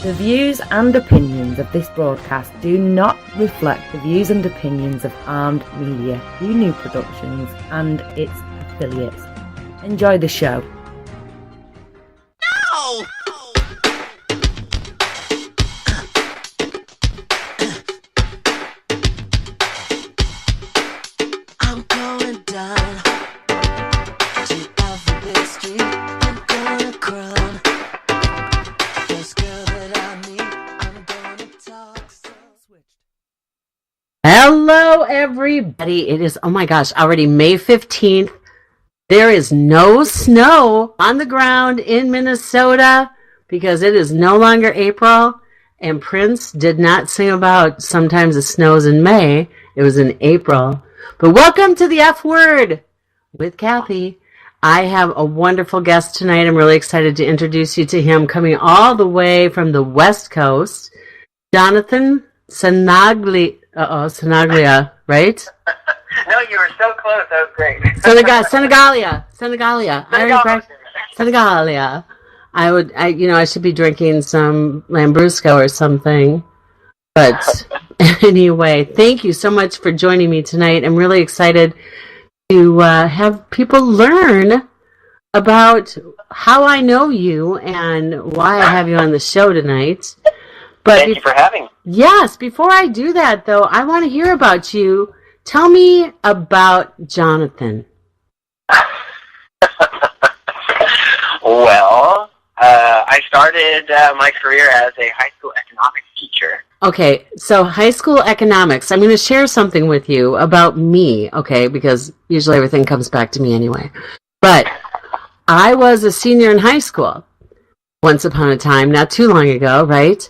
The views and opinions of this broadcast do not reflect the views and opinions of Armed Media, New Productions, and its affiliates. Enjoy the show. No! I'm going down to Alphabet Street. I'm gonna crown this girl that I meet. I'm gonna talk so. Hello, everybody. It is, oh my gosh, already May 15th. There is no snow on the ground in Minnesota because it is no longer April. And Prince did not sing about sometimes it snows in May. It was in April. But welcome to the F Word with Cathy. I have a wonderful guest tonight. I'm really excited to introduce you to him, coming all the way from the West Coast, Jonathan Senigaglia, right? No, you were so close. That was great. Senigaglia. Senigaglia. I should be drinking some Lambrusco or something. But anyway, thank you so much for joining me tonight. I'm really excited to have people learn about how I know you and why I have you on the show tonight. But Thank you for having me. Yes, before I do that, though, I want to hear about you. Tell me about Jonathan. Well, I started my career as a high school economics teacher. Okay, so high school economics. I'm going to share something with you about me, okay, because usually everything comes back to me anyway. But I was a senior in high school once upon a time, not too long ago, right?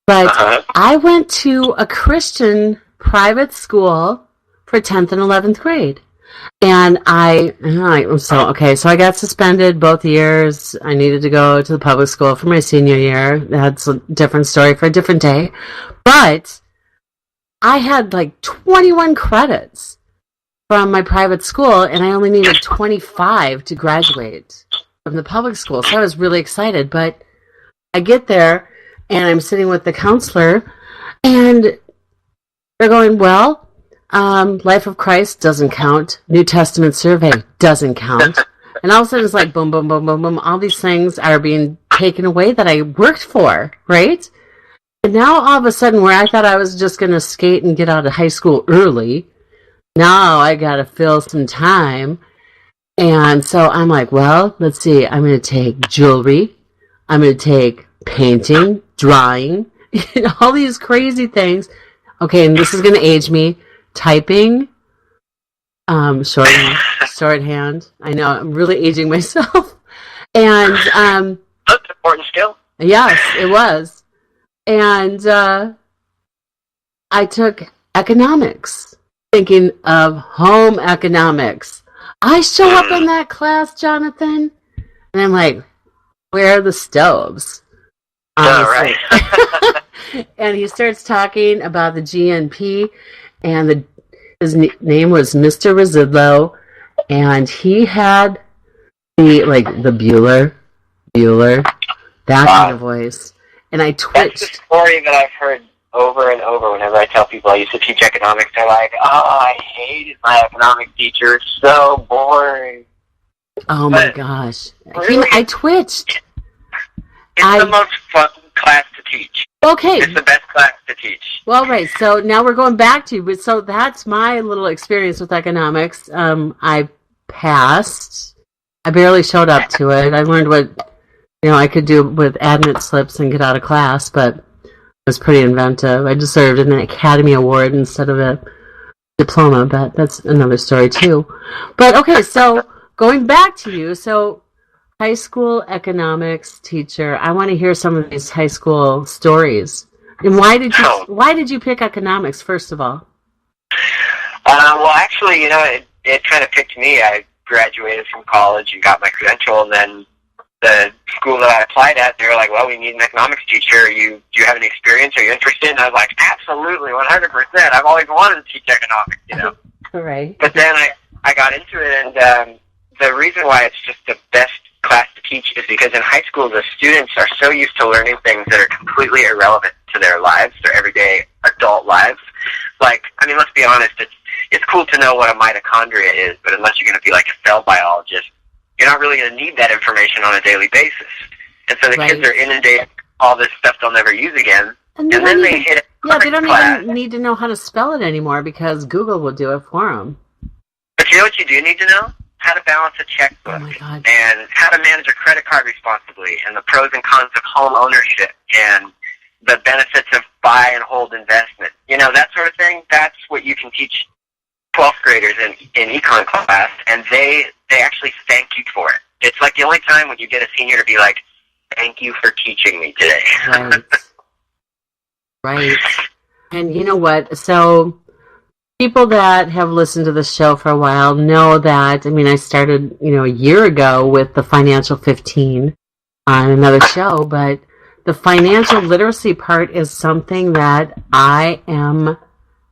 But I went to a Christian private school for 10th and 11th grade. And so I got suspended both years. I needed to go to the public school for my senior year. That's a different story for a different day. But I had like 21 credits from my private school, and I only needed 25 to graduate from the public school. So I was really excited. But I get there, and I'm sitting with the counselor, and they're going, well, Life of Christ doesn't count. New Testament survey doesn't count. And all of a sudden it's like boom, boom, boom, boom, boom. All these things are being taken away that I worked for, right? And now all of a sudden where I thought I was just going to skate and get out of high school early, now I got to fill some time. And so I'm like, well, let's see. I'm going to take jewelry. I'm going to take painting, drawing, all these crazy things. And this is going to age me. Typing, shorthand. I know, I'm really aging myself. And That's an important skill. yes, it was. And I took economics, thinking of home economics. I show up in that class, Jonathan, and I'm like, where are the stoves? Honestly. Right. And he starts talking about the GNP, and his name was Mr. Residlow, and he had the Bueller, that kind of voice. And I twitched. That's a story that I've heard over and over whenever I tell people I used to teach economics. They're like, oh, I hated my economics teacher. It's so boring. Oh my gosh. Really, I twitched. It's the most fun class to teach. Okay. It's the best class to teach. Well, right. So now we're going back to you. But so that's my little experience with economics. I passed. I barely showed up to it. I learned what I could do with admit slips and get out of class, but it was pretty inventive. I deserved an Academy Award instead of a diploma, but that's another story too. But okay, so going back to you, so high school economics teacher. I want to hear some of these high school stories. And why did you pick economics, first of all? Well, actually, it kind of picked me. I graduated from college and got my credential, and then the school that I applied at, they were like, well, we need an economics teacher. Do you have any experience? Are you interested? And I was like, absolutely, 100%. I've always wanted to teach economics, Right. But then I got into it, and the reason why it's just the best class to teach is because in high school, the students are so used to learning things that are completely irrelevant to their lives, their everyday adult lives. Like, I mean, let's be honest, it's cool to know what a mitochondria is, but unless you're going to be like a cell biologist, you're not really going to need that information on a daily basis. And so the kids are inundated with all this stuff they'll never use again, and then they hit it. Yeah, they don't even need to know how to spell it anymore because Google will do it for them. But you know what you do need to know? How to balance a checkbook, and how to manage a credit card responsibly, and the pros and cons of home ownership, and the benefits of buy and hold investment. You know, that sort of thing. That's what you can teach 12th graders in econ class, and they actually thank you for it. It's like the only time when you get a senior to be like, thank you for teaching me today. Right. Right. And you know what? So people that have listened to the show for a while know that, I mean, I started, a year ago with the Financial 15 on another show, but the financial literacy part is something that I am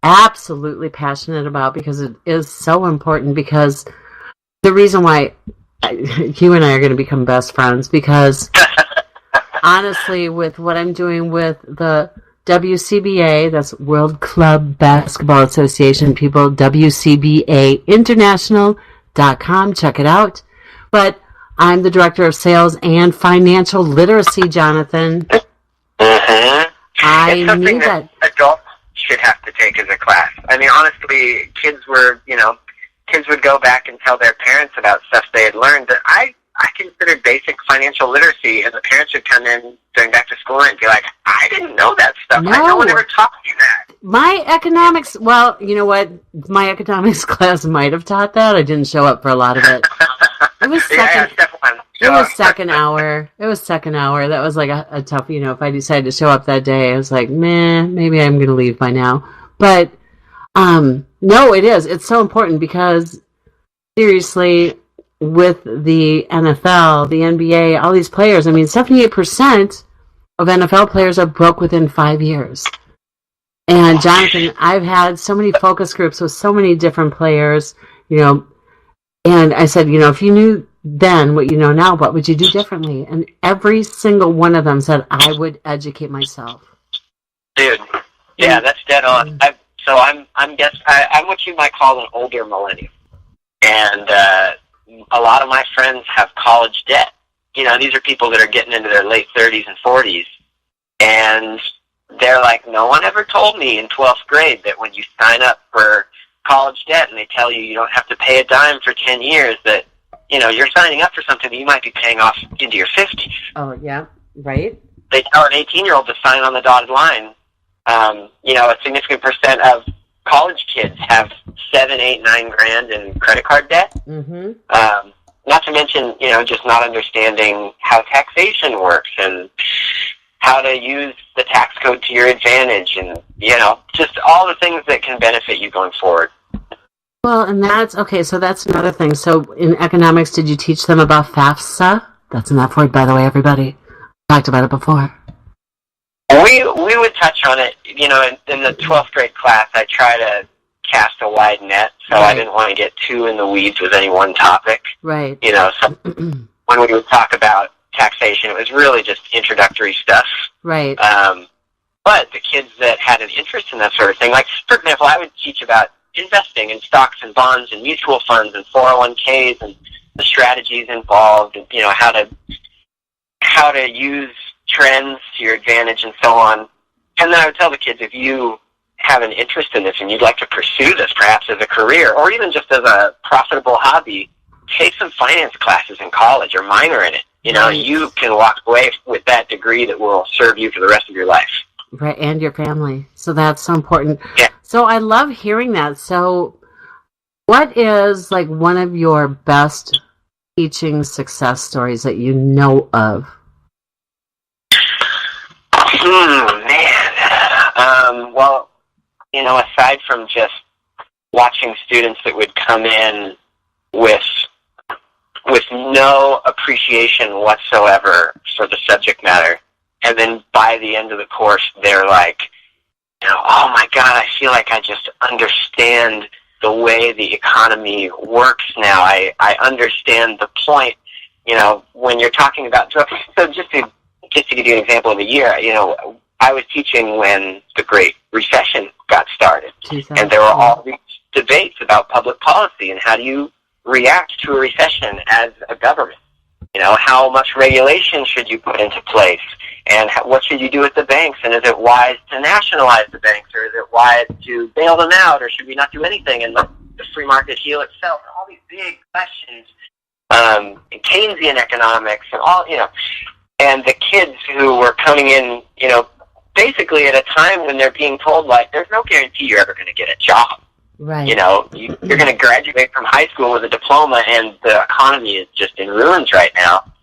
absolutely passionate about because it is so important, because the reason why you and I are going to become best friends, because honestly, with what I'm doing with the WCBA, that's World Club Basketball Association, people, WCBAinternational.com, check it out. But I'm the Director of Sales and Financial Literacy, Jonathan. Mm-hmm. I knew that adults should have to take as a class. I mean, honestly, kids would go back and tell their parents about stuff they had learned that I considered basic financial literacy, and the parents would come in during back to school and be like, I didn't know that stuff. No one ever taught me that. My economics, well, you know what? My economics class might have taught that. I didn't show up for a lot of it. It was second hour. It was second hour. That was like a tough, if I decided to show up that day, I was like, maybe I'm going to leave by now. But, no, it is. It's so important because, seriously, with the NFL, the NBA, all these players, I mean, 78% of NFL players are broke within 5 years. And Jonathan, I've had so many focus groups with so many different players, and I said, if you knew then what you know now, what would you do differently? And every single one of them said, I would educate myself. Dude, yeah, that's dead on. I'm what you might call an older millennial. And a lot of my friends have college debt. These are people that are getting into their late 30s and 40s. And they're like, no one ever told me in 12th grade that when you sign up for college debt and they tell you you don't have to pay a dime for 10 years, that, you're signing up for something that you might be paying off into your 50s. Oh, yeah, right. They tell an 18-year-old to sign on the dotted line. A significant percent of college kids have $7, $8, $9 in credit card debt. Mm-hmm. Not to mention, just not understanding how taxation works and how to use the tax code to your advantage, and just all the things that can benefit you going forward. Well, and that's okay. So that's another thing. So in economics, did you teach them about FAFSA? That's an F word, by the way, everybody. Talked about it before. We would touch on it. In the 12th grade class, I try to cast a wide net, so I didn't want to get too in the weeds with any one topic. Right. So when we would talk about taxation, it was really just introductory stuff. Right. But the kids that had an interest in that sort of thing, like, for example, I would teach about investing in stocks and bonds and mutual funds and 401ks and the strategies involved, and, how to use trends to your advantage and so on. And then I would tell the kids, if you have an interest in this and you'd like to pursue this perhaps as a career or even just as a profitable hobby, take some finance classes in college or minor in it. You can walk away with that degree that will serve you for the rest of your life. Right, and your family. So that's so important. Yeah. So I love hearing that. So what is like one of your best teaching success stories that you know of? Well, aside from just watching students that would come in with no appreciation whatsoever for the subject matter, and then by the end of the course, they're like, oh my God, I feel like I just understand the way the economy works now. I understand the point when you're talking about drugs, so just to give you an example of a year, I was teaching when the Great Recession got started, and there were all these debates about public policy and how do you react to a recession as a government. How much regulation should you put into place, and what should you do with the banks, and is it wise to nationalize the banks, or is it wise to bail them out, or should we not do anything and let the free market heal itself? And all these big questions, Keynesian economics, and all, and the kids who were coming in, basically at a time when they're being told, like, there's no guarantee you're ever going to get a job. Right. You're going to graduate from high school with a diploma, and the economy is just in ruins right now.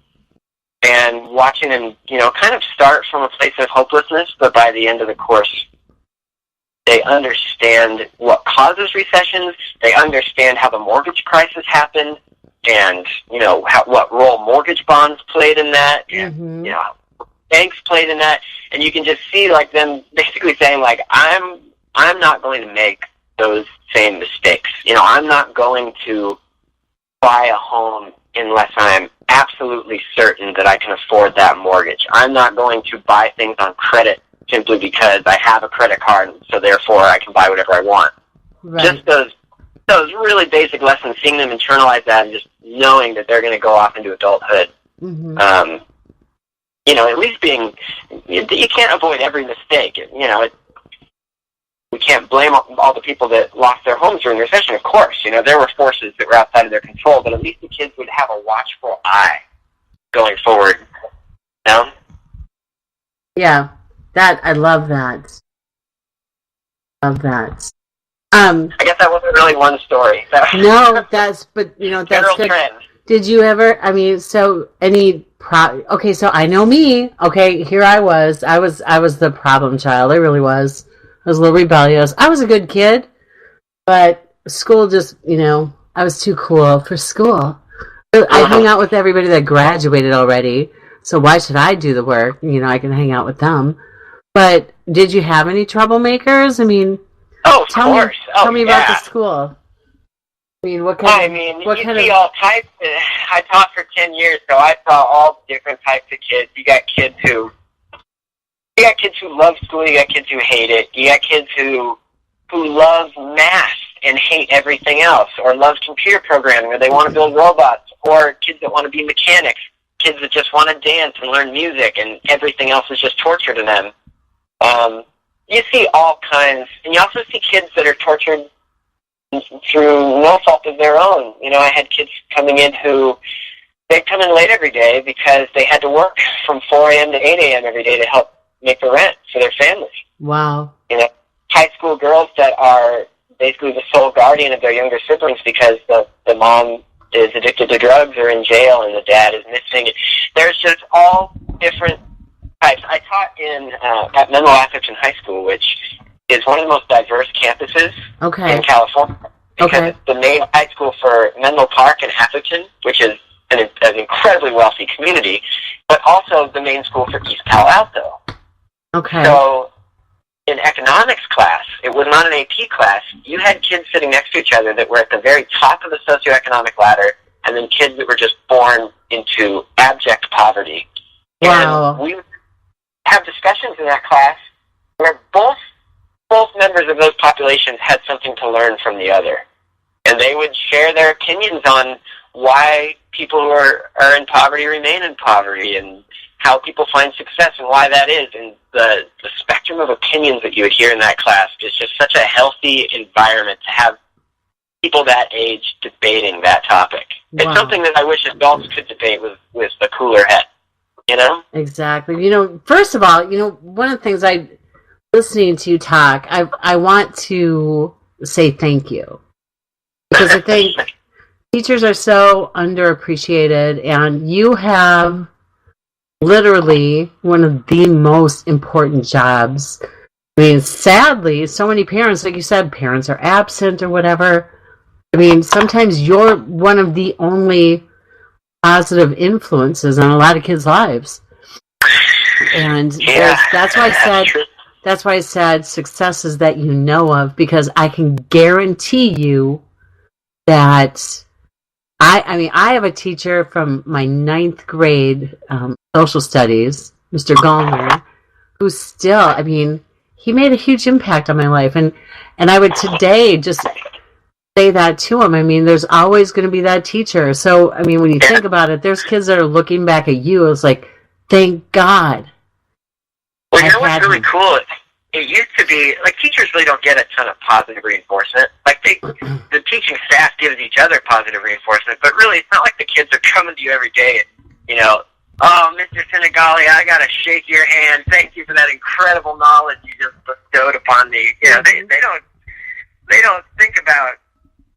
And watching them, kind of start from a place of hopelessness, but by the end of the course, they understand what causes recessions. They understand how the mortgage crisis happened, and what role mortgage bonds played in that, and banks played in that. And you can just see, like, them basically saying, like, I'm not going to make those same mistakes. I'm not going to buy a home unless I'm absolutely certain that I can afford that mortgage. I'm not going to buy things on credit simply because I have a credit card, so therefore I can buy whatever I want. Right. Just those really basic lessons, seeing them internalize that and just knowing that they're going to go off into adulthood. At least you can't avoid every mistake. We can't blame all the people that lost their homes during the recession, of course. There were forces that were outside of their control, but at least the kids would have a watchful eye going forward. Yeah, I love that. Love that. I guess that wasn't really one story. No, that's general good. trend. Did you ever, so okay, so I know me, okay, here I was the problem child, I really was. I was a little rebellious. I was a good kid, but school just, I was too cool for school. I hung out with everybody that graduated already, so why should I do the work? I can hang out with them. But did you have any troublemakers? Tell me about the school. What kind see all types. I taught for 10 years, so I saw all different types of kids. You got kids who love school. You got kids who hate it. You got kids who love math and hate everything else, or love computer programming, or they want to build robots, or kids that want to be mechanics, kids that just want to dance and learn music, and everything else is just torture to them. You see all kinds, and you also see kids that are tortured through no fault of their own. I had kids coming in who, they'd come in late every day because they had to work from 4 a.m. to 8 a.m. every day to help make the rent for their families. Wow. High school girls that are basically the sole guardian of their younger siblings because the mom is addicted to drugs or in jail and the dad is missing. There's just all different types. I taught at Menlo Atherton High School, which is one of the most diverse campuses in California, because it's the main high school for Menlo Park and Atherton, which is an incredibly wealthy community, but also the main school for East Palo Alto. Okay. So in economics class, it was not an AP class. You had kids sitting next to each other that were at the very top of the socioeconomic ladder, and then kids that were just born into abject poverty. Wow. And we would have discussions in that class where both members of those populations had something to learn from the other. And they would share their opinions on why people who are in poverty remain in poverty, and how people find success and why that is. And the spectrum of opinions that you would hear in that class is just such a healthy environment to have people that age debating that topic. Wow. It's something that I wish adults could debate with a cooler head, Exactly. First of all, one of the things listening to you talk, I want to say thank you. Because I think teachers are so underappreciated, and you have literally one of the most important jobs. Sadly, so many parents, like you said, parents are absent or whatever. Sometimes you're one of the only positive influences on a lot of kids' lives. And that's why I said successes that you know of, because I can guarantee you that I mean, I have a teacher from my 9th grade social studies, Mr. Gallner, who's still, I mean, he made a huge impact on my life. And I would today just say that to him. I mean, there's always going to be that teacher. So, I mean, when you think about it, there's kids that are looking back at you. It's like, thank God. Well, you know what's really cool? It used to be, like, teachers really don't get a ton of positive reinforcement. Like, the teaching staff gives each other positive reinforcement, but really, it's not like the kids are coming to you every day and, you know, oh, Mr. Senigaglia, I got to shake your hand. Thank you for that incredible knowledge you just bestowed upon me. You know, they don't think about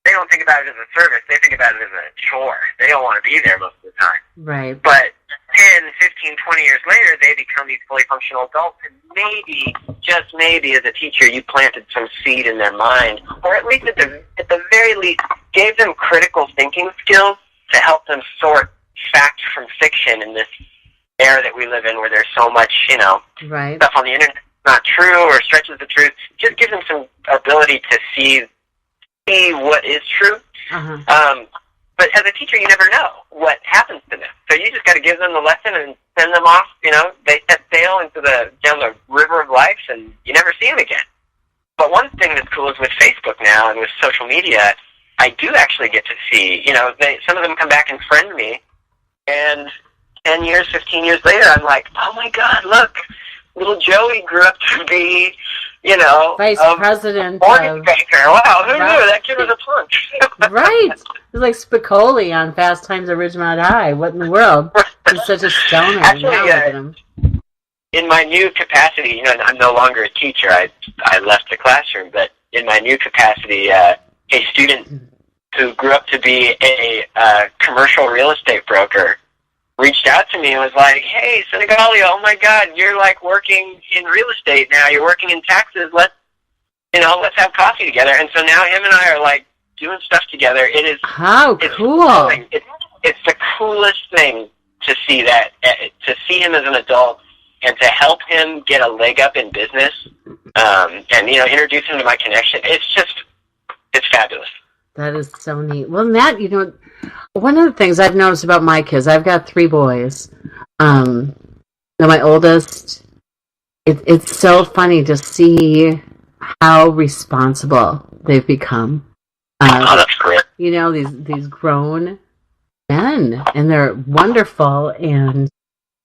it as a service. They think about it as a chore. They don't want to be there most of the time. Right. But 10, 15, 20 years later, they become these fully functional adults, and maybe, just maybe, as a teacher, you planted some seed in their mind, or at least at the very least, gave them critical thinking skills to help them sort fact from fiction in this era that we live in, where there's so much, you know, right, stuff on the internet not true or stretches the truth. Just give them some ability to see what is true. Uh-huh. But as a teacher, you never know what happens to them. So you just got to give them the lesson and send them off. You know, they set sail down the river of life, and you never see them again. But one thing that's cool is with Facebook now and with social media, I do actually get to see. You know, some of them come back and friend me, and 10 years, 15 years later, I'm like, oh my God, look, little Joey grew up to be, you know, Vice President, mortgage banker. Wow, who knew that kid was a punk? Right. It was like Spicoli on Fast Times at Ridgemont High. What in the world? He's such a stoner. Actually, now look at him. In my new capacity, you know, I'm no longer a teacher. I left the classroom, but in my new capacity, a student who grew up to be a commercial real estate broker reached out to me and was like, hey, Senigaglia, oh my God, you're like working in real estate now. You're working in taxes. Let's have coffee together. And so now him and I are like doing stuff together. It is how cool. It's the coolest thing to see that, to see him as an adult and to help him get a leg up in business, and, you know, introduce him to my connection. It's fabulous. That is so neat. Well, Matt, you know, one of the things I've noticed about my kids, I've got 3 boys. Now my oldest, it's so funny to see how responsible they've become. Oh, that's great. You know, these grown men, and they're wonderful. And, you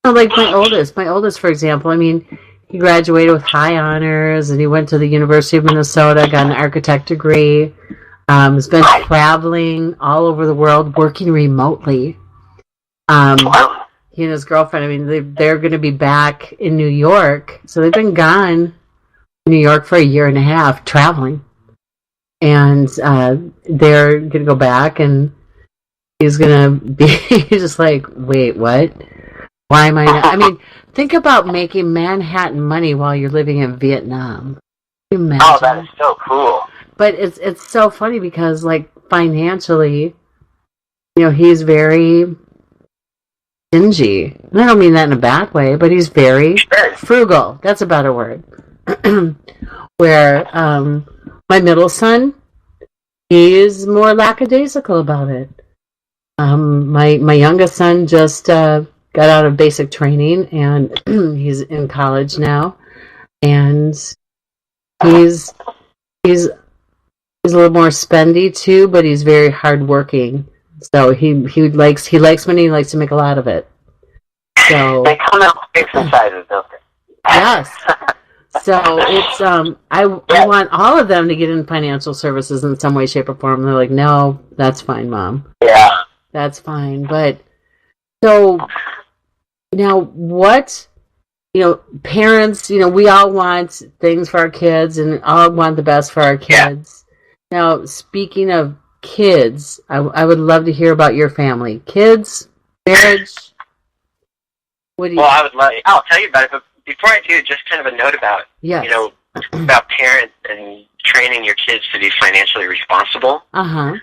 know, like my oldest, for example, I mean, he graduated with high honors, and he went to the University of Minnesota, got an architect degree. Has been traveling all over the world, working remotely. He and his girlfriend, I mean, they're going to be back in New York. So they've been gone in New York for 1.5 years, traveling. And they're going to go back, and he's going to be just like, wait, what? Why am I not? I mean, think about making Manhattan money while you're living in Vietnam. Can you imagine? Oh, that is so cool. But it's so funny because, like, financially, you know, he's very stingy. And I don't mean that in a bad way, but he's very frugal. That's a better word. Where my middle son, he is more lackadaisical about it. My youngest son just got out of basic training, and he's in college now, and he's a little more spendy too, but he's very hardworking. So he likes money. He likes to make a lot of it. So they come out exercises, don't they? Yes. So it's I want all of them to get in financial services in some way, shape, or form. They're like, no, that's fine, Mom. Yeah, that's fine. But so now, what? You know, parents. You know, we all want things for our kids, and all want the best for our kids. Yeah. Now, speaking of kids, I would love to hear about your family. Kids, marriage. What do you? Well, I'll tell you about it, but before I do, just kind of a note about, yes. You know, about parents and training your kids to be financially responsible. Uh-huh.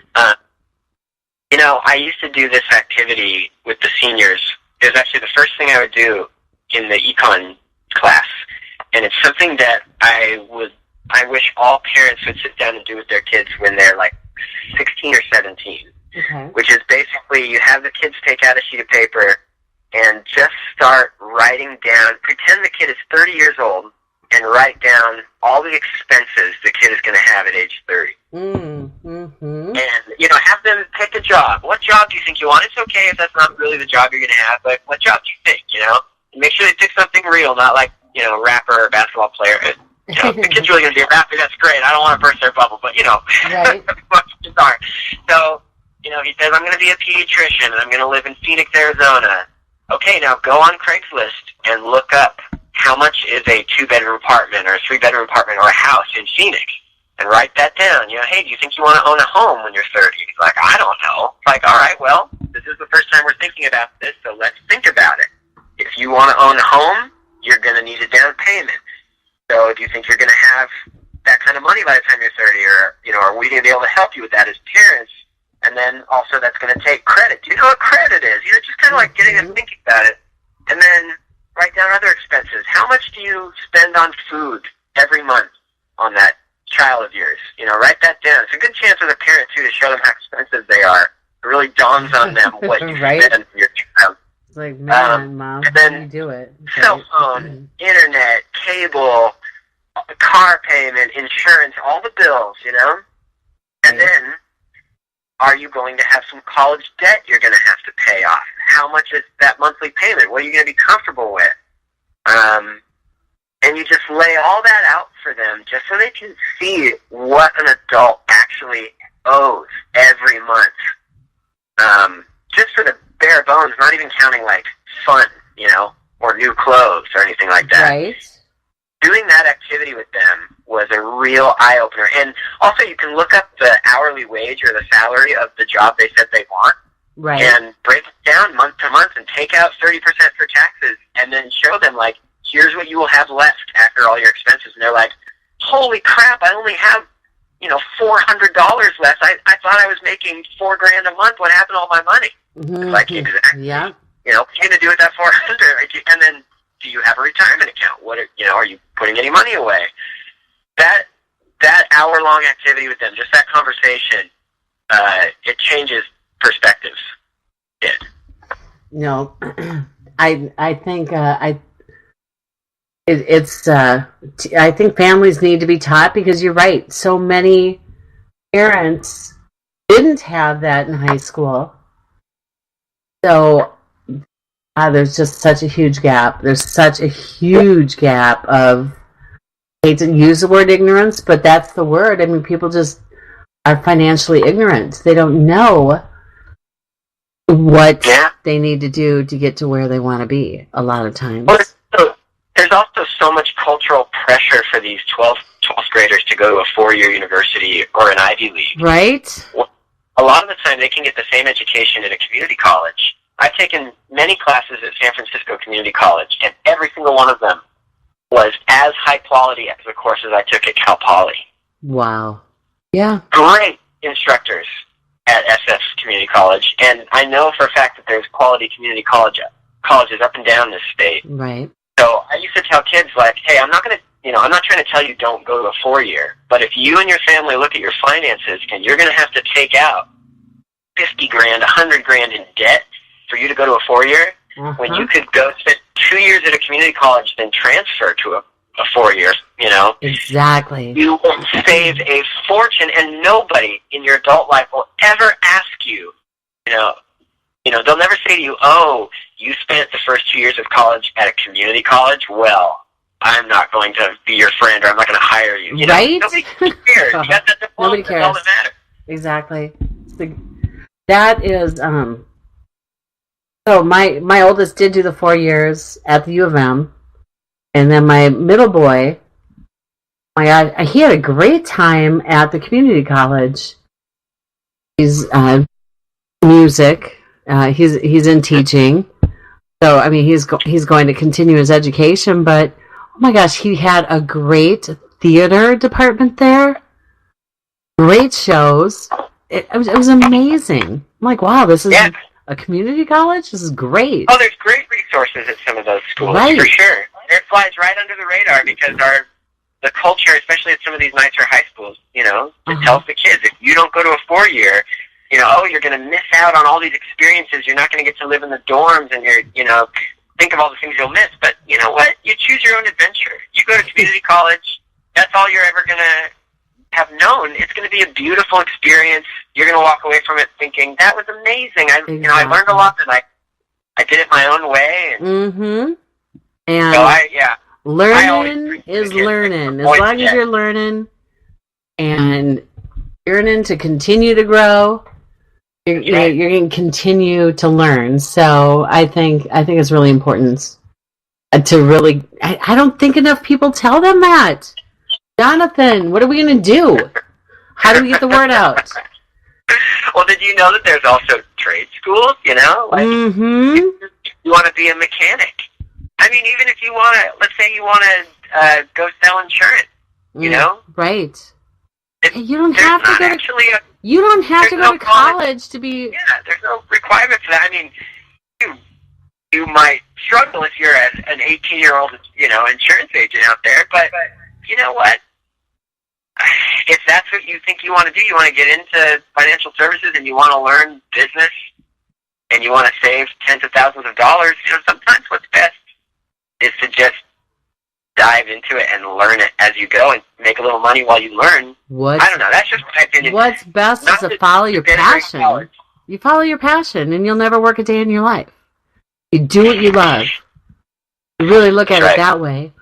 You know, I used to do this activity with the seniors. It was actually the first thing I would do in the econ class, and it's something that I wish all parents would sit down and do with their kids when they're like 16 or 17. Okay. which is basically you have the kids take out a sheet of paper and just start writing down, pretend the kid is 30 years old, and write down all the expenses the kid is going to have at age 30. Mm-hmm. And, have them pick a job. What job do you think you want? It's okay if that's not really the job you're going to have, but what job do you think, And make sure they pick something real, not like, rapper or basketball player. If the kid's really going to be a rapper, that's great. I don't want to burst their bubble, but, Right. most kids aren't. So, he says, I'm going to be a pediatrician, and I'm going to live in Phoenix, Arizona. Okay, now go on Craigslist and look up how much is a 2-bedroom apartment or a 3-bedroom apartment or a house in Phoenix, and write that down. Hey, do you think you want to own a home when you're 30? He's like, I don't know. It's like, all right, well, this is the first time we're thinking about this, so let's think about it. If you want to own a home, you're going to need a down payment. So do you think you're going to have that kind of money by the time you're 30, or, are we going to be able to help you with that as parents? And then also that's going to take credit. Do you know what credit is? Just kind of like getting them thinking about it. And then write down other expenses. How much do you spend on food every month on that child of yours? Write that down. It's a good chance as a parent, too, to show them how expensive they are. It really dawns on them what you Right. spend on your child. It's like, man, Mom, and then how do you do it? Cell phone, internet, cable, car payment, insurance, all the bills, And then, are you going to have some college debt you're going to have to pay off? How much is that monthly payment? What are you going to be comfortable with? And you just lay all that out for them just so they can see what an adult actually owes every month. Just for the bare bones, not even counting like fun, or new clothes or anything like that. Right. Doing that activity with them was a real eye-opener. And also you can look up the hourly wage or the salary of the job they said they want. Right. And break it down month to month and take out 30% for taxes and then show them, like, here's what you will have left after all your expenses. And they're like, holy crap, I only have, $400 left. I thought I was making $4,000 a month. What happened to all my money? Mm-hmm. Like, exactly. Yeah. What are you going to do with that $400? And then, do you have a retirement account? Are you putting any money away? That hour-long activity with them, just that conversation, it changes perspectives. No, I think I think families need to be taught, because you're right. So many parents didn't have that in high school. So there's just such a huge gap. There's such a huge gap of, I hate to use the word ignorance, but that's the word. I mean, people just are financially ignorant. They don't know what they need to do to get to where they want to be a lot of times. Well, there's also so much cultural pressure for these 12th graders to go to a 4-year university or an Ivy League. Right? A lot of the time they can get the same education at a community college. I've taken many classes at San Francisco Community College, and every single one of them was as high quality as the courses I took at Cal Poly. Wow. Yeah. Great instructors at SF Community College, and I know for a fact that there's quality community colleges up and down this state. Right. So I used to tell kids, like, hey, I'm not trying to tell you don't go to a 4-year, but if you and your family look at your finances and you're going to have to take out $50,000, $100,000 in debt for you to go to a 4-year, when you could go spend 2 years at a community college, then transfer to a 4-year, Exactly. you will save a fortune, and nobody in your adult life will ever ask you, they'll never say to you, oh, you spent the first 2 years of college at a community college? Well, I'm not going to be your friend, or I'm not going to hire you. Right? Nobody cares. You got that diploma. Nobody That's all cares. that matters. Exactly. That is, so my oldest did do the 4 years at the U of M, and then my middle boy, my God, he had a great time at the community college. He's music. He's in teaching. So I mean, he's going to continue his education. But oh my gosh, he had a great theater department there. Great shows. It was amazing. I'm like, wow, this is a community college. This is great. Oh, there's great resources at some of those schools, Right. for sure. It flies right under the radar because the culture, especially at some of these nicer high schools, it tells the kids, if you don't go to a 4-year, you're going to miss out on all these experiences. You're not going to get to live in the dorms, and think of all the things you'll miss. But you know what? You choose your own adventure. You go to community college. That's all you're ever going to have known. It's going to be a beautiful experience. You're going to walk away from it thinking, that was amazing. I learned a lot, and I did it my own way. And And so learning is learning. As long as you're learning and yearning to continue to grow, you're going to continue to learn. So I think it's really important to really. I don't think enough people tell them that. Jonathan, what are we going to do? How do we get the word out? Well, did you know that there's also trade schools? You want to be a mechanic. I mean, even if you want to, let's say you want to go sell insurance. Right. You don't have to go to. You don't have to go to college to be. Yeah, there's no requirement for that. I mean, you might struggle if you're an 18-year-old, insurance agent out there. But you know what? If that's what you think you want to do, you want to get into financial services and you want to learn business and you want to save tens of thousands of dollars, sometimes what's best is to just dive into it and learn it as you go and make a little money while you learn. I don't know. That's just my opinion. What's best is to follow your passion. You follow your passion and you'll never work a day in your life. You do what you love. You really look at it that way.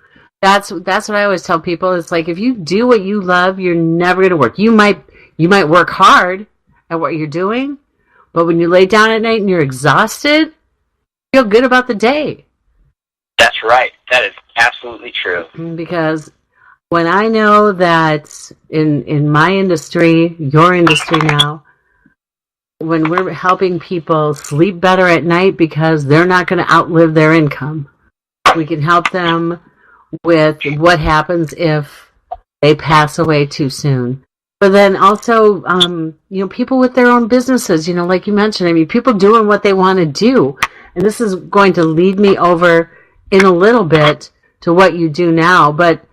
That's what I always tell people. It's like if you do what you love, you're never going to work. You might work hard at what you're doing, but when you lay down at night and you're exhausted, you feel good about the day. That's right. That is absolutely true. Because when I know that in my industry, your industry now, when we're helping people sleep better at night because they're not going to outlive their income, we can help them with what happens if they pass away too soon. But then also, people with their own businesses, like you mentioned, I mean, people doing what they want to do. And this is going to lead me over in a little bit to what you do now. But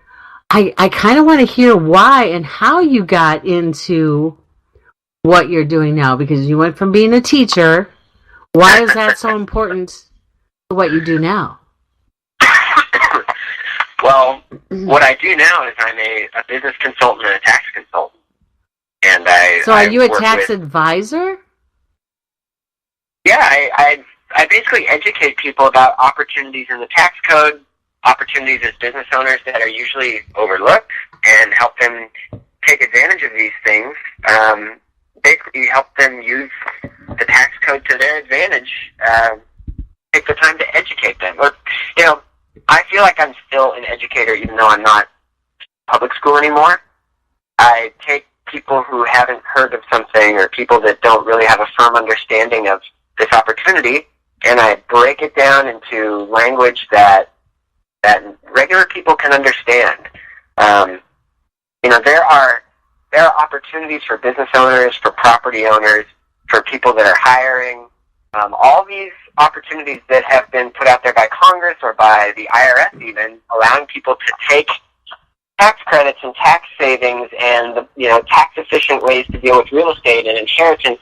I kind of want to hear why and how you got into what you're doing now, because you went from being a teacher. Why is that so important to what you do now? Well, what I do now is I'm a business consultant and a tax consultant. And are you a tax advisor? Yeah, I basically educate people about opportunities in the tax code, opportunities as business owners that are usually overlooked, and help them take advantage of these things. Basically, help them use the tax code to their advantage. Take the time to educate them. Or, I feel like I'm still an educator even though I'm not public school anymore. I take people who haven't heard of something or people that don't really have a firm understanding of this opportunity, and I break it down into language that regular people can understand. There are opportunities for business owners, for property owners, for people that are hiring. All these opportunities that have been put out there by Congress or by the IRS even, allowing people to take tax credits and tax savings and tax efficient ways to deal with real estate and inheritance.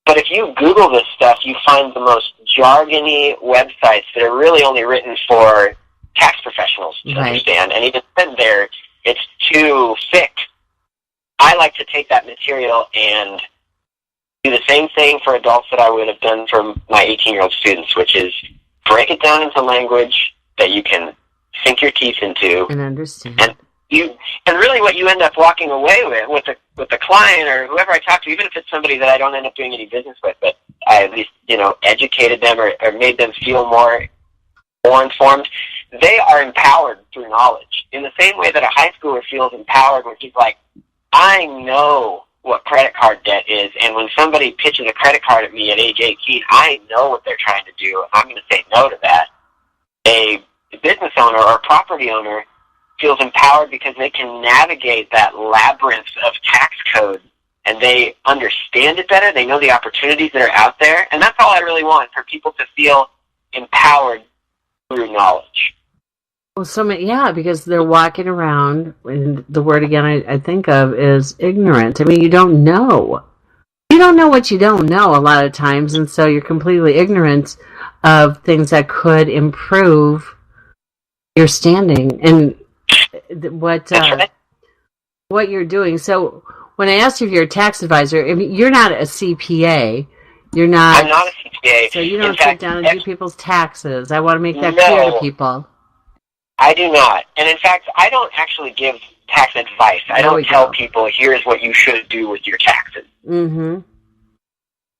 But if you Google this stuff, you find the most jargony websites that are really only written for tax professionals to understand. And even then, it's too thick. I like to take that material and do the same thing for adults that I would have done for my 18-year-old students, which is break it down into language that you can sink your teeth into and understand. And really, what you end up walking away with the client or whoever I talk to, even if it's somebody that I don't end up doing any business with, but I at least educated them or made them feel more informed. They are empowered through knowledge in the same way that a high schooler feels empowered when he's like, I know what credit card debt is, and when somebody pitches a credit card at me at age 18, I know what they're trying to do, and I'm going to say no to that. A business owner or a property owner feels empowered because they can navigate that labyrinth of tax code, and they understand it better. They know the opportunities that are out there, and that's all I really want, for people to feel empowered through knowledge. Well, because they're walking around, and the word again I think of is ignorant. I mean, you don't know. You don't know what you don't know a lot of times, and so you're completely ignorant of things that could improve your standing and what you're doing. So when I asked you if you're a tax advisor, I mean, you're not a CPA. You're not. I'm not a CPA. So you don't sit down and do people's taxes. I want to make that clear to people. I do not. And in fact, I don't actually give tax advice. I don't tell people, here's what you should do with your taxes. Mm-hmm.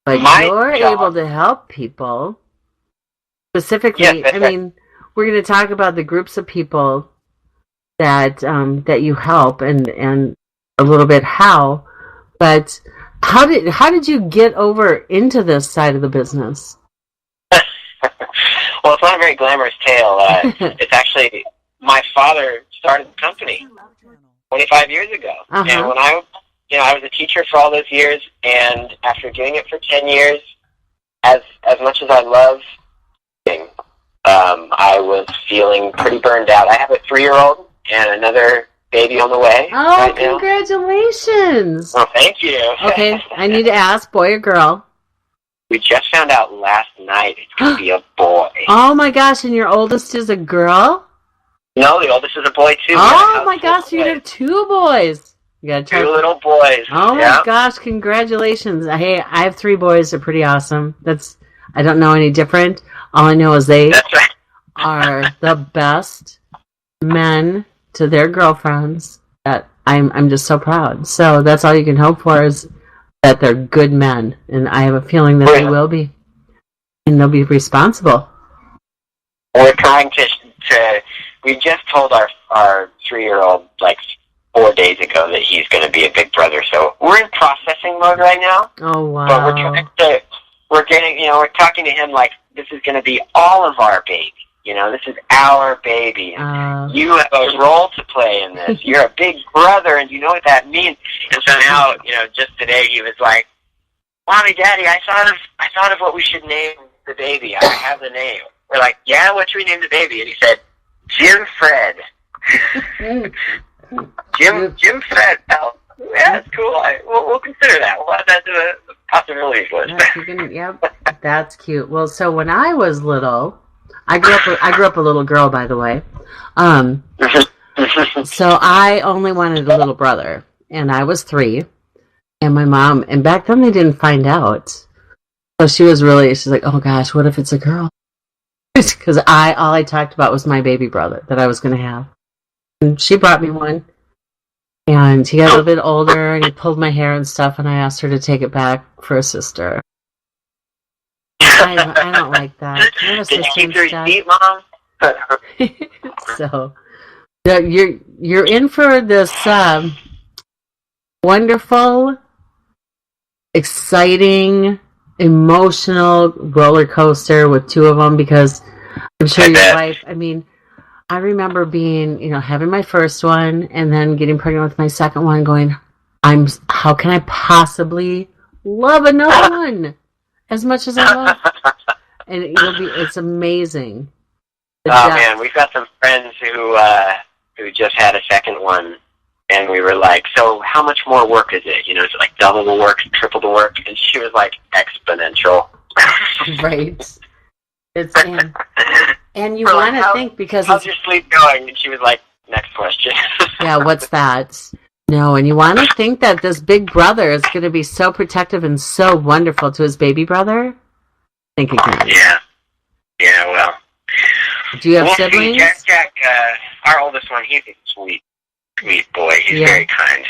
But you're able to help people. Specifically, yes, I mean, we're going to talk about the groups of people that that you help and a little bit how. But how did you get over into this side of the business? Well, it's not a very glamorous tale. It's actually my father started the company 25 years ago, and when I was a teacher for all those years, and after doing it for 10 years, as much as I love teaching, I was feeling pretty burned out. I have a 3-year-old and another baby on the way. Oh, right congratulations! Now. Oh, thank you. Okay, I need to ask, boy or girl? We just found out last night it's going to be a boy. Oh my gosh, and your oldest is a girl? No, the oldest is a boy too. Oh my gosh, you have 2 boys. You got 2 little boys. Oh my gosh, congratulations. Hey, I have 3 boys. They're pretty awesome. I don't know any different. All I know is they are the best men to their girlfriends that I'm just so proud. So that's all you can hope for is that they're good men, and I have a feeling that they will be, and they'll be responsible. We're trying to we just told our 3-year-old like 4 days ago that he's going to be a big brother, so we're in processing mode right now. Oh, wow. But we're talking to him like this is going to be all of our baby. This is our baby. You have a role to play in this. You're a big brother, and you know what that means. And so now, just today he was like, "Mommy, Daddy, I thought of what we should name the baby. I have the name." We're like, "Yeah, what should we name the baby?" And he said, "Jim Fred." Jim Fred. Oh, yeah, that's cool. We'll consider that. We'll add that to the possibilities list. Yep, that's cute. Well, so when I was little, I grew up a little girl, by the way. So I only wanted a little brother, and I was 3. And my mom, and back then they didn't find out. So she's like, "Oh gosh, what if it's a girl?" Because all I talked about was my baby brother that I was going to have. And she brought me one. And he got a little bit older, and he pulled my hair and stuff, and I asked her to take it back for a sister. I don't like that. Can I have a sister instead? Mom? So, you're in for this wonderful, exciting, emotional roller coaster with 2 of them, because I'm sure your wife, I remember being, having my first one and then getting pregnant with my second one going, how can I possibly love another one as much as I love? And it's amazing. Man, we've got some friends who just had a second one, and we were like, "So how much more work is it? Is it like double the work, triple the work?" And she was like, "Exponential." Right. And you want to think because how's your sleep going? And she was like, "Next question." Yeah, what's that? No, and you want to think that this big brother is going to be so protective and so wonderful to his baby brother? Think again. Yeah. Well. Do you have siblings? Jack, our oldest one, he's a sweet boy. He's very kind.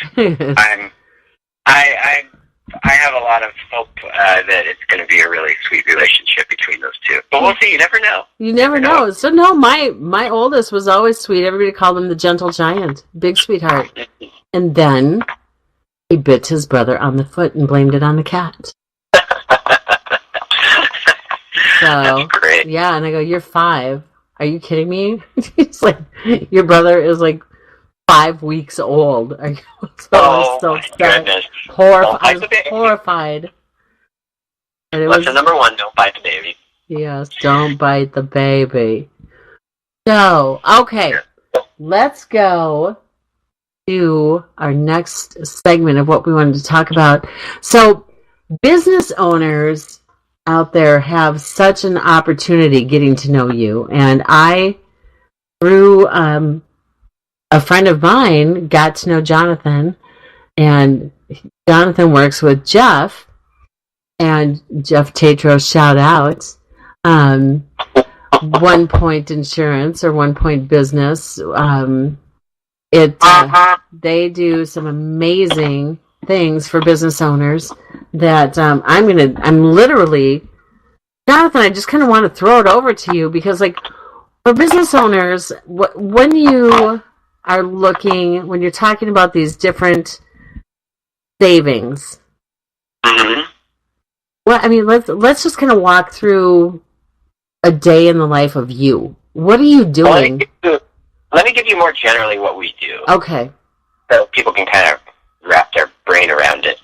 I have a lot of hope that it's going to be a really sweet relationship between those 2. But we'll see. You never know. You never know. So no, my oldest was always sweet. Everybody called him the gentle giant, big sweetheart. And then he bit his brother on the foot and blamed it on the cat. So that's great. Yeah, and I go, "You're 5. Are you kidding me?" He's like, "Your brother is like 5 weeks old." I was so goodness. I was horrified. And Lesson number 1, don't bite the baby. Yes, don't bite the baby. So, okay, let's go to our next segment of what we wanted to talk about. So, business owners out there have such an opportunity getting to know you. And I, through a friend of mine, got to know Jonathan. And Jonathan works with Jeff. And Jeff Tatros, shout out. One Point Insurance or One Point Business. They do some amazing things for business owners that I'm literally, Jonathan, I just kind of want to throw it over to you because, like, for business owners, when you are looking, when you're talking about these different savings, well, I mean, let's just kind of walk through a day in the life of you. What are you doing? Let me give you more generally what we do. Okay. So people can kind of wrap their brain around it.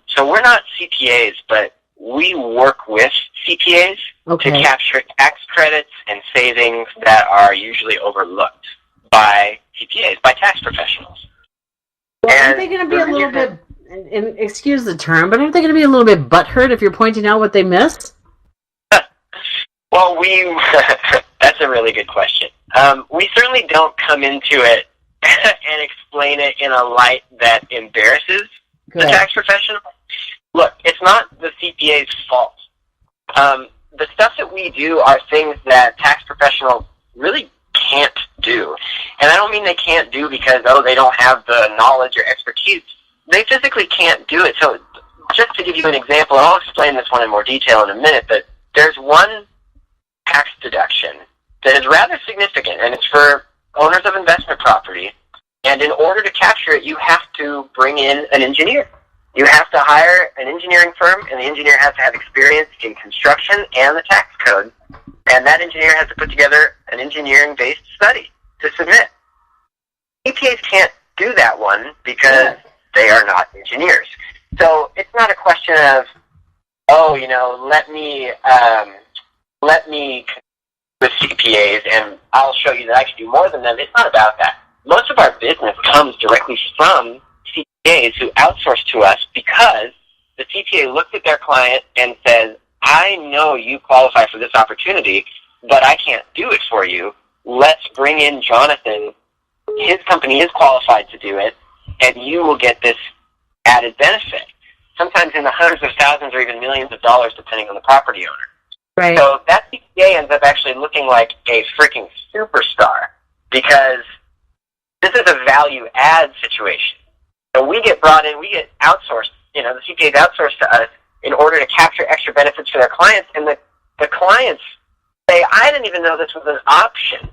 So we're not CPAs, but we work with CPAs to capture tax credits and savings that are usually overlooked by CPAs, by tax professionals. Well, aren't they going to be a little bit, and excuse the term, but aren't they going to be a little bit butthurt if you're pointing out what they missed? Well, that's a really good question. We certainly don't come into it and explain it in a light that embarrasses the tax professional. Look, it's not the CPA's fault. The stuff that we do are things that tax professionals really can't do. And I don't mean they can't do because, they don't have the knowledge or expertise. They physically can't do it. So just to give you an example, and I'll explain this one in more detail in a minute, but there's one tax deduction that is rather significant, and it's for owners of investment property. And in order to capture it, you have to bring in an engineer. You have to hire an engineering firm, and the engineer has to have experience in construction and the tax code. And that engineer has to put together an engineering-based study to submit. CPAs can't do that one because they are not engineers. So it's not a question of, let me with CPAs and I'll show you that I can do more than them. It's not about that. Most of our business comes directly from CPAs who outsource to us because the CPA looks at their client and says, I know you qualify for this opportunity, but I can't do it for you. Let's bring in Jonathan. His company is qualified to do it, and you will get this added benefit, sometimes in the hundreds of thousands or even millions of dollars, depending on the property owner. Right. So that CPA ends up actually looking like a freaking superstar because this is a value-add situation. So we get brought in, we get outsourced, the CPA is outsourced to us in order to capture extra benefits for their clients, and the clients say, I didn't even know this was an option.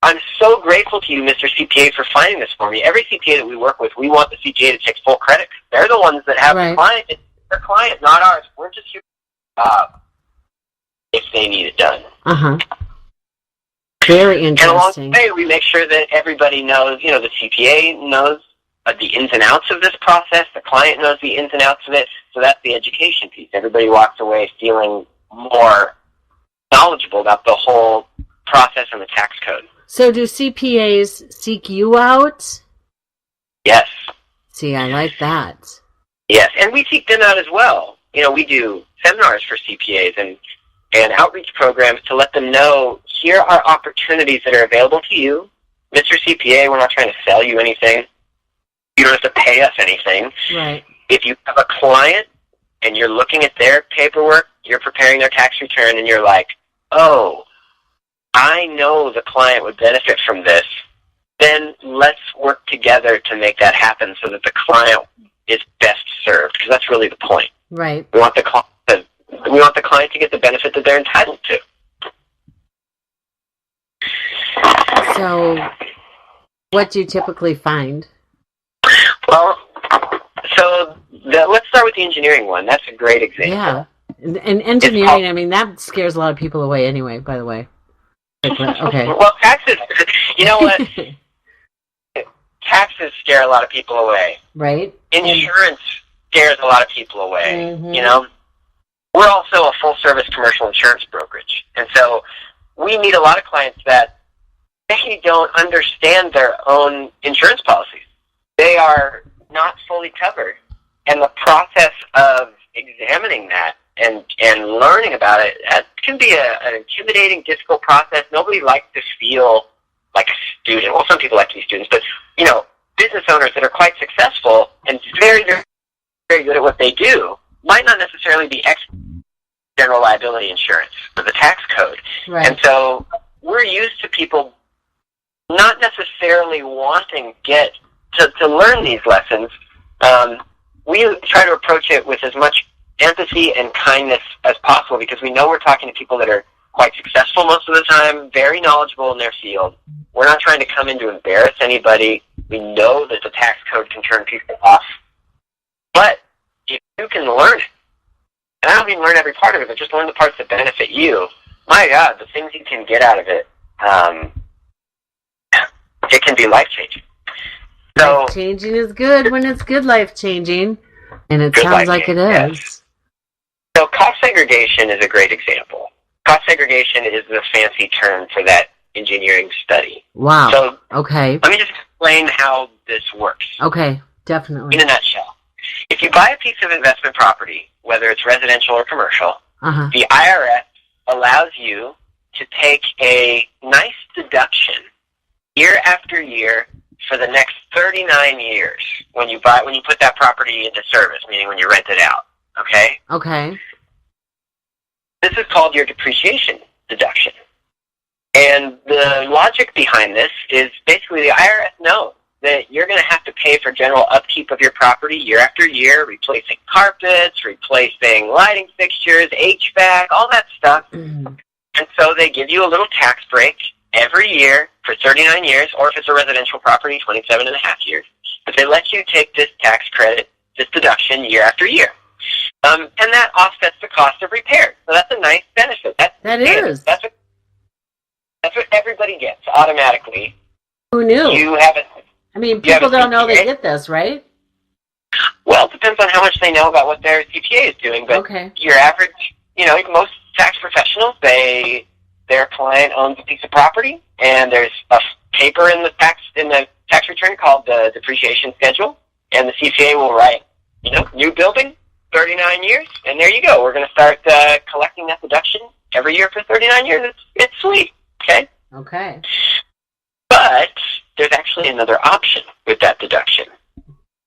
I'm so grateful to you, Mr. CPA, for finding this for me. Every CPA that we work with, we want the CPA to take full credit. They're the ones that have the client. It's their client, not ours. We're just here if they need it done. Very interesting. And along the way, we make sure that everybody knows, the CPA knows the ins and outs of this process. The client knows the ins and outs of it. So that's the education piece. Everybody walks away feeling more knowledgeable about the whole process and the tax code. So do CPAs seek you out? Yes. See, I like that. Yes, and we seek them out as well. We do seminars for CPAs and outreach programs to let them know, here are opportunities that are available to you. Mr. CPA, we're not trying to sell you anything. You don't have to pay us anything. Right. If you have a client and you're looking at their paperwork, you're preparing their tax return, and you're like, I know the client would benefit from this, then let's work together to make that happen so that the client is best served, because that's really the point. Right. We want the client to get the benefit that they're entitled to. So what do you typically find? Well, let's start with the engineering one. That's a great example. Yeah. And engineering, that scares a lot of people away anyway, by the way. Okay. Well, taxes, you know what? Taxes scare a lot of people away. Right. Insurance scares a lot of people away, We're also a full-service commercial insurance brokerage. And so we meet a lot of clients that they don't understand their own insurance policies. They are not fully covered. And the process of examining that and learning about it, that can be an intimidating, difficult process. Nobody likes to feel like a student. Well, some people like to be students, but, business owners that are quite successful and very, very, very good at what they do might not necessarily be general liability insurance or the tax code. Right. And so we're used to people not necessarily wanting to learn these lessons. We try to approach it with as much empathy and kindness as possible because we know we're talking to people that are quite successful most of the time, very knowledgeable in their field. We're not trying to come in to embarrass anybody. We know that the tax code can turn people off. But if you can learn it, and I don't mean learn every part of it, but just learn the parts that benefit you, my God, the things you can get out of it, it can be life-changing. So, life-changing is good when it's good life-changing, and it sounds like it is. Yes. So cost segregation is a great example. Cost segregation is the fancy term for that engineering study. Wow. So, okay. Let me just explain how this works. Okay, definitely. In a nutshell. If you buy a piece of investment property, whether it's residential or commercial, the IRS allows you to take a nice deduction year after year for the next 39 years when you put that property into service, meaning when you rent it out. Okay? Okay. This is called your depreciation deduction. And the logic behind this is basically the IRS knows that you're going to have to pay for general upkeep of your property year after year, replacing carpets, replacing lighting fixtures, HVAC, all that stuff. Mm-hmm. And so they give you a little tax break every year for 39 years, or if it's a residential property, 27 and a half years. But they let you take this tax credit, this deduction, year after year. And that offsets the cost of repairs. So that's a nice benefit. That is. That's what everybody gets automatically. Who knew? People don't know they get this, right? Well, it depends on how much they know about what their CPA is doing. But your average, most tax professionals, their client owns a piece of property, and there's a paper in the tax return called the depreciation schedule, and the CPA will write, new building, 39 years, and there you go. We're going to start collecting that deduction every year for 39 years. It's sweet, okay? Okay. But there's actually another option with that deduction.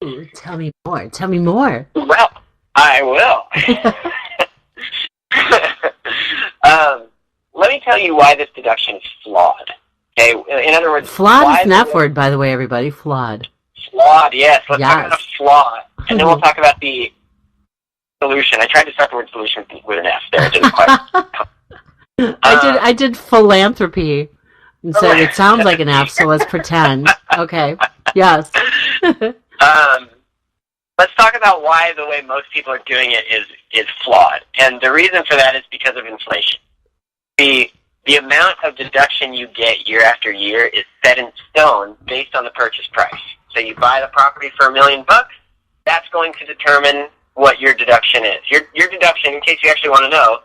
Ooh, tell me more. Tell me more. Well, I will. Let me tell you why this deduction is flawed. Okay, in other words, flawed is an F word, by the way, everybody. Flawed. Flawed, yes. Let's talk about flawed, and then we'll talk about the solution. I tried to start the word solution with an F there. It didn't quite. I did philanthropy, and so it sounds like an F. So let's pretend. Okay. Yes. Let's talk about why the way most people are doing it is flawed, and the reason for that is because of inflation. The amount of deduction you get year after year is set in stone based on the purchase price. So you buy the property for $1 million, that's going to determine what your deduction is. Your deduction, in case you actually want to know,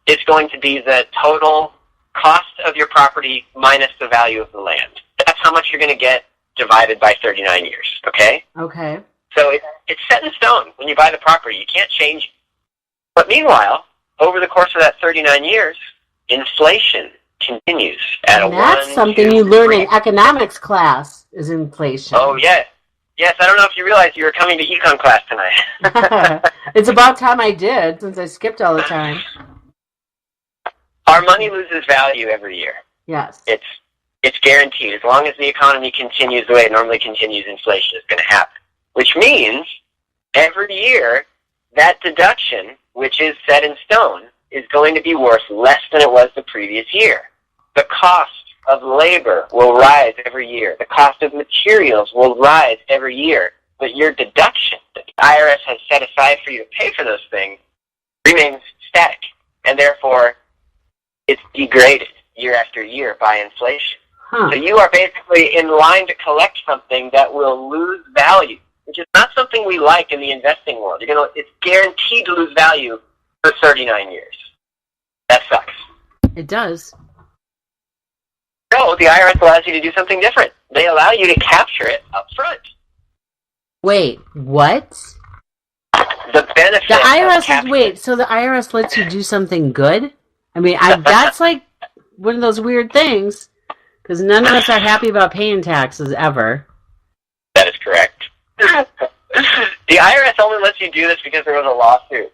is going to be the total cost of your property minus the value of the land. That's how much you're going to get divided by 39 years, okay? Okay. So it's set in stone when you buy the property. You can't change it. But meanwhile, over the course of that 39 years, inflation continues at and that's something you learn in economics class, is inflation. Oh, yes. Yes, I don't know if you realize you were coming to econ class tonight. It's about time I did, since I skipped all the time. Our money loses value every year. Yes. It's guaranteed. As long as the economy continues the way it normally continues, inflation is going to happen. Which means every year, that deduction, which is set in stone, is going to be worth less than it was the previous year. The cost of labor will rise every year. The cost of materials will rise every year. But your deduction that the IRS has set aside for you to pay for those things remains static. And therefore, it's degraded year after year by inflation. So you are basically in line to collect something that will lose value, which is not something we like in the investing world. It's guaranteed to lose value for 39 years. That sucks. It does. No, the IRS allows you to do something different. They allow you to capture it up front. Wait, what? The benefit The of IRS capturing- wait, so the IRS lets you do something good? I mean, that's like one of those weird things, because none of us are happy about paying taxes ever. That is correct. The IRS only lets you do this because there was a lawsuit.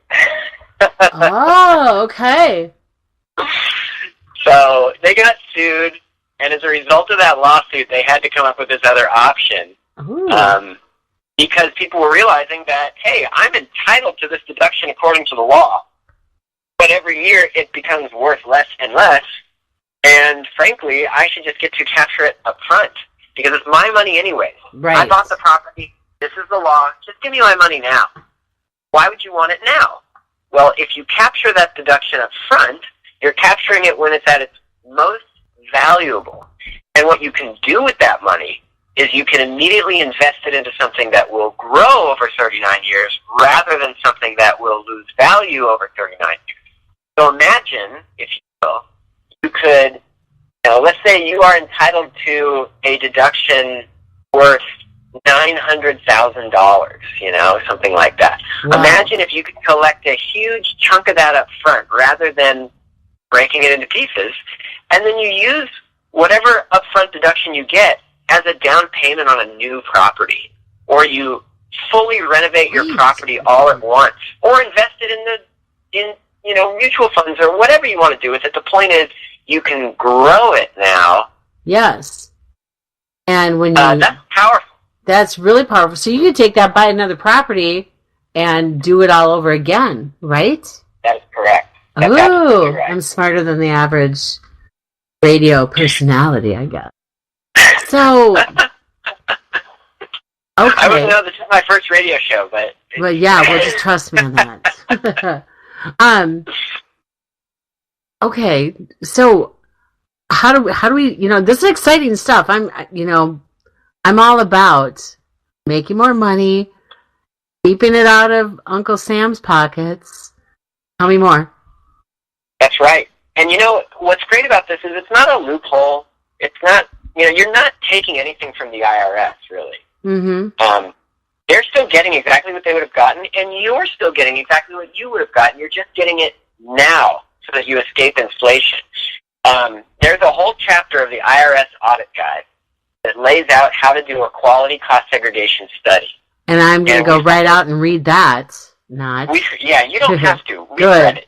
Oh, okay. So they got sued, and as a result of that lawsuit, they had to come up with this other option. Ooh. Because people were realizing that, hey, I'm entitled to this deduction according to the law, but every year it becomes worth less and less, and frankly, I should just get to capture it up front, because it's my money anyways. Right. I bought the property, this is the law, just give me my money now. Why would you want it now? Well, if you capture that deduction up front, you're capturing it when it's at its most valuable. And what you can do with that money is you can immediately invest it into something that will grow over 39 years rather than something that will lose value over 39 years. So imagine, if you will, you could, let's say you are entitled to a deduction worth $900,000, something like that. Wow. Imagine if you could collect a huge chunk of that up front rather than breaking it into pieces, and then you use whatever upfront deduction you get as a down payment on a new property, or you fully renovate your property all at once, or invest it in mutual funds or whatever you want to do with it. The point is, you can grow it now. Yes. And when you that's powerful. that's really powerful. So you could take that, buy another property, and do it all over again, right? That is correct. That's Ooh, absolutely right. I'm smarter than the average radio personality, I guess. So, okay. I wouldn't know this is my first radio show, but Well, yeah, well, just trust me on that. Okay, so how do we? This is exciting stuff. I'm all about making more money, keeping it out of Uncle Sam's pockets. Tell me more. That's right. And what's great about this is it's not a loophole. It's not, you're not taking anything from the IRS, really. Mm-hmm. They're still getting exactly what they would have gotten, and you're still getting exactly what you would have gotten. You're just getting it now so that you escape inflation. There's a whole chapter of the IRS audit guide that lays out how to do a quality cost segregation study. And I'm going to go right out and read that. Not. You don't have to. We Good. read it.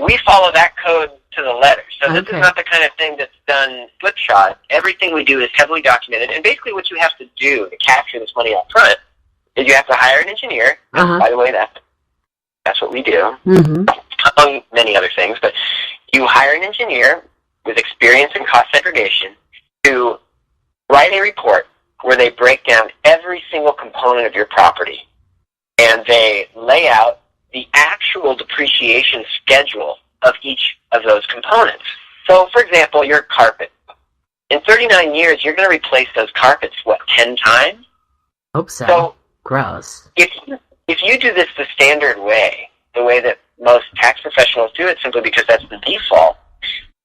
We follow that code to the letter. So this Okay. is not the kind of thing that's done slipshod. Everything we do is heavily documented. And basically what you have to do to capture this money up front is you have to hire an engineer. Uh-huh. By the way, that's what we do, Mm-hmm. among many other things. But you hire an engineer with experience in cost segregation to write a report where they break down every single component of your property. And they lay out the actual depreciation schedule of each of those components. So, for example, your carpet. In 39 years, you're going to replace those carpets, 10 times? Hope so. So, Gross. if you do this the standard way, the way that most tax professionals do it, simply because that's the default,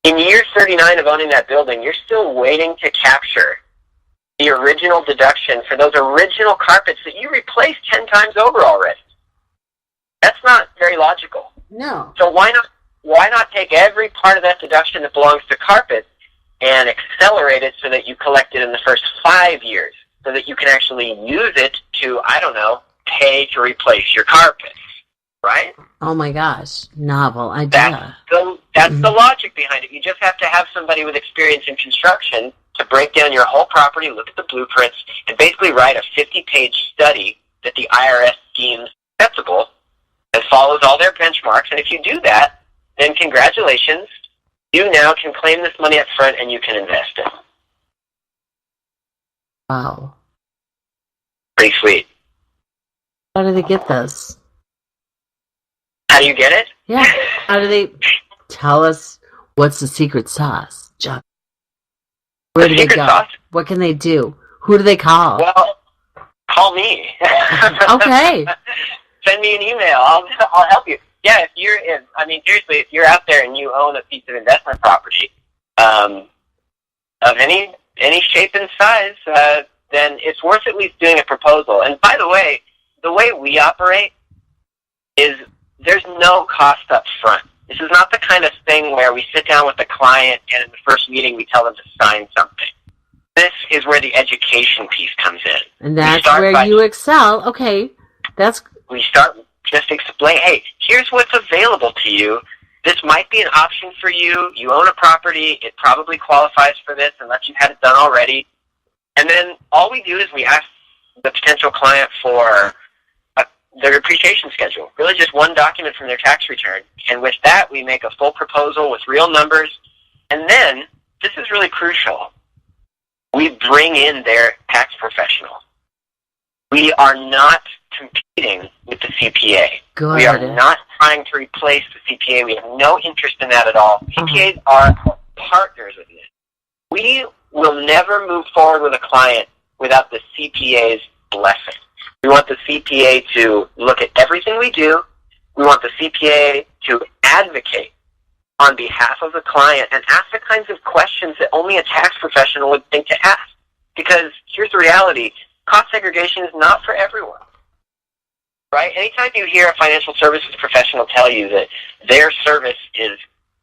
in year 39 of owning that building, you're still waiting to capture the original deduction for those original carpets that you replaced 10 times over already. That's not very logical. No. So why not take every part of that deduction that belongs to carpet and accelerate it so that you collect it in the first 5 years, so that you can actually use it to, pay to replace your carpet, right? Oh my gosh. Novel idea. That's the logic behind it. You just have to have somebody with experience in construction to break down your whole property, look at the blueprints, and basically write a 50-page study that the IRS deems acceptable and follows all their benchmarks. And if you do that, then congratulations, you now can claim this money up front and you can invest it. Wow. Pretty sweet. How do they get this? How do you get it? Yeah. How do they tell us what's the secret sauce, Chuck? Where do they secret go? sauce? What can they do? Who do they call? Well, call me. Okay. Send me an email. I'll help you. Yeah, seriously, if you're out there and you own a piece of investment property of any shape and size, then it's worth at least doing a proposal. And by the way we operate is there's no cost up front. This is not the kind of thing where we sit down with the client and in the first meeting we tell them to sign something. This is where the education piece comes in. And that's where you excel. Okay. We start just explain, hey, here's what's available to you. This might be an option for you. You own a property. It probably qualifies for this unless you've had it done already. And then all we do is we ask the potential client for their depreciation schedule, really just one document from their tax return. And with that, we make a full proposal with real numbers. And then, this is really crucial, we bring in their tax professional. We are not competing with the CPA. Good. We are not trying to replace the CPA. We have no interest in that at all. CPAs are partners with this. We will never move forward with a client without the CPA's blessing. We want the CPA to look at everything we do. We want the CPA to advocate on behalf of the client and ask the kinds of questions that only a tax professional would think to ask. Because here's the reality, cost segregation is not for everyone. Right? Anytime you hear a financial services professional tell you that their service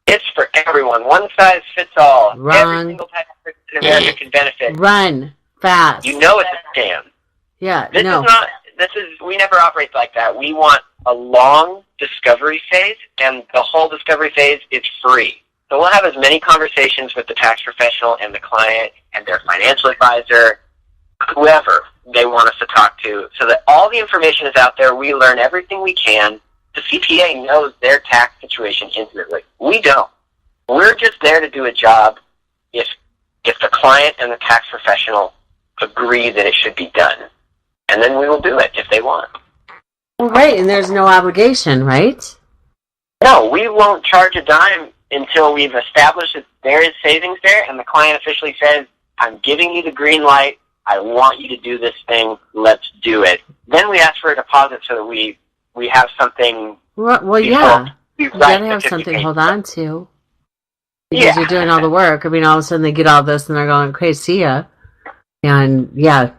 it's for everyone, one size fits all, every single tax person in America can benefit. Run fast. You know it's a scam. Yeah, we never operate like that. We want a long discovery phase, and the whole discovery phase is free. So we'll have as many conversations with the tax professional and the client and their financial advisor, whoever they want us to talk to, so that all the information is out there. We learn everything we can. The CPA knows their tax situation intimately. We don't. We're just there to do a job if the client and the tax professional agree that it should be done. And then we will do it if they want. Well, right, and there's no obligation, right? No, we won't charge a dime until we've established that there is savings there and the client officially says, I'm giving you the green light, I want you to do this thing, let's do it. Then we ask for a deposit so that we have something. Well, yeah. You gotta have something to hold on to. Because you're doing all the work. I mean, all of a sudden they get all this and they're going, crazy, see ya. And yeah,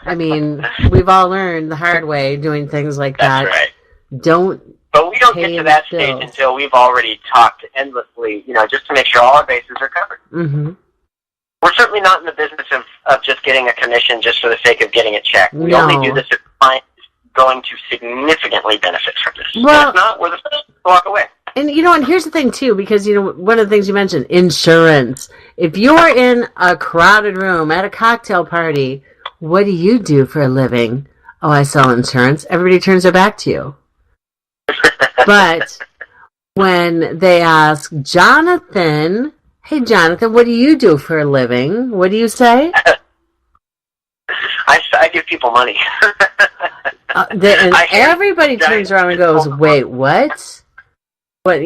I mean, we've all learned the hard way doing things like that. That's right. But we don't get to that stage until we've already talked endlessly, just to make sure all our bases are covered. Mm-hmm. We're certainly not in the business of just getting a commission just for the sake of getting a check. We only do this if the client is going to significantly benefit from this. Well, if not, we're the first to walk away. And, and here's the thing, too, because, one of the things you mentioned, insurance. If you're in a crowded room at a cocktail party, what do you do for a living? Oh, I sell insurance. Everybody turns their back to you. But when they ask Jonathan, hey, Jonathan, what do you do for a living? What do you say? I give people money. And everybody turns around and goes, wait, what? What,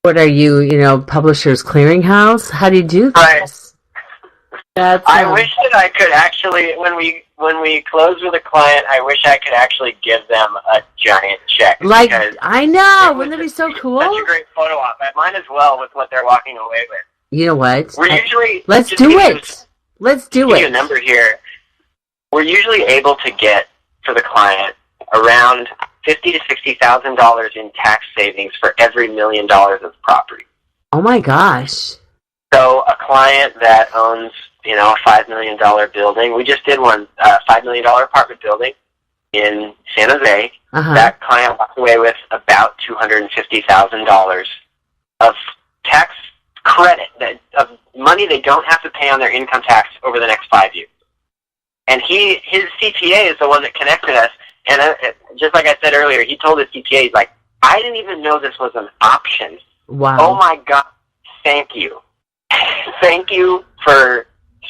what are you, Publishers Clearinghouse? How do you do this? Right. I wish that I could actually, when we close with a client, I wish I could actually give them a giant check. I know, wouldn't that be so cool? Such a great photo op. I might as well with what they're walking away with. You know what? Let's do it. Let's do it. Give you a number here. We're usually able to get for the client around $50,000 to $60,000 in tax savings for every $1 million of property. Oh my gosh! So a client that owns, a $5 million building, we just did one, $5 million apartment building in San Jose. Uh-huh. That client walked away with about $250,000 of tax credit, of money they don't have to pay on their income tax over the next 5 years. And his CPA is the one that connected us. And just like I said earlier, he told his CPA, he's like, I didn't even know this was an option. Wow. Oh my God, thank you. Thank you for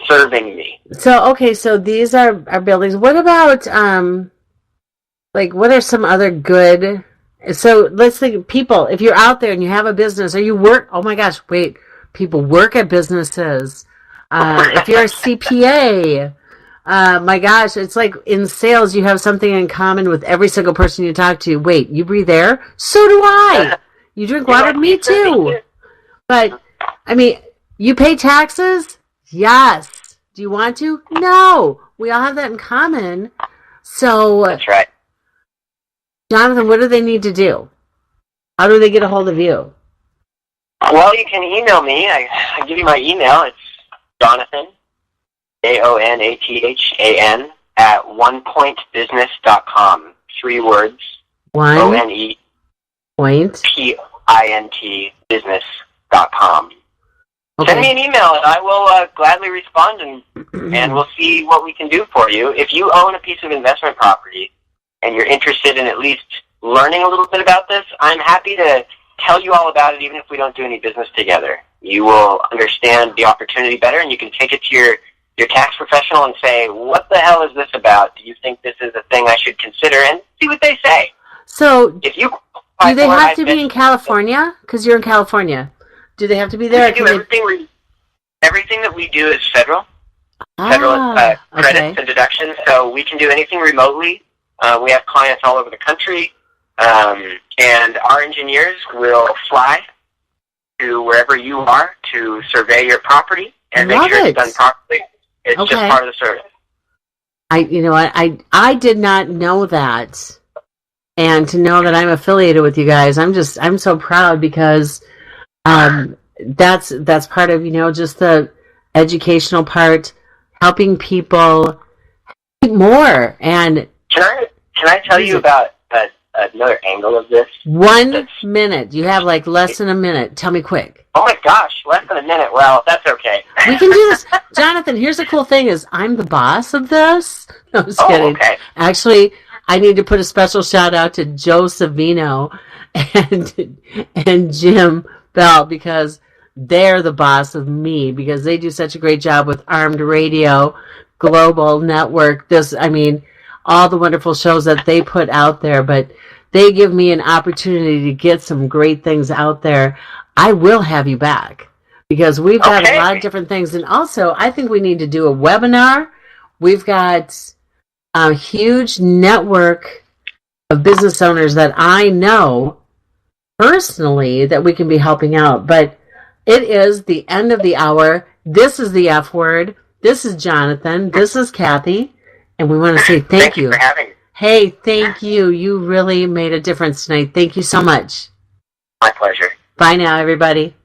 serving me. So these are buildings. What about, what are some other good, so let's think, people, if you're out there and you have a business or you work, oh my gosh, wait, people work at businesses. If you're a CPA, my gosh, it's like in sales, you have something in common with every single person you talk to. Wait, you breathe air? So do I. You drink water? Me too. But, I mean, you pay taxes? Yes. Do you want to? No. We all have that in common. So that's right. Jonathan, what do they need to do? How do they get a hold of you? Well, you can email me. I give you my email. It's Jonathan, JONATHAN, at onepointbusiness.com. 3 words. ONE Point. PINT business.com. Okay. Send me an email and I will gladly respond and we'll see what we can do for you. If you own a piece of investment property and you're interested in at least learning a little bit about this, I'm happy to tell you all about it even if we don't do any business together. You will understand the opportunity better and you can take it to your tax professional and say, what the hell is this about? Do you think this is a thing I should consider? And see what they say. So, if you do they have to be in California? Because you're in California. Do they have to be there? We can do everything that we do is federal credits and deductions, so we can do anything remotely. We have clients all over the country, and our engineers will fly to wherever you are to survey your property and make sure it's done properly. It's just part of the service. I did not know that. And to know that I'm affiliated with you guys, I'm so proud because that's part of, just the educational part, helping people more. And can I tell you about another angle of this? 1 minute. You have like less than a minute. Tell me quick. Oh my gosh, less than a minute. Well, that's okay. We can do this. Jonathan, here's the cool thing is I'm the boss of this. No, I'm just kidding. Okay. Actually, I need to put a special shout out to Joe Savino and Jim Bell because they're the boss of me because they do such a great job with Armed Radio, Global Network, all the wonderful shows that they put out there, but they give me an opportunity to get some great things out there. I will have you back because we've got a lot of different things. And also, I think we need to do a webinar. We've got a huge network of business owners that I know personally that we can be helping out. But it is the end of the hour. This is the F word. This is Jonathan. This is Cathy. And we want to say thank you. For having me. Hey, thank you. You really made a difference tonight. Thank you so much. My pleasure. Bye now, everybody.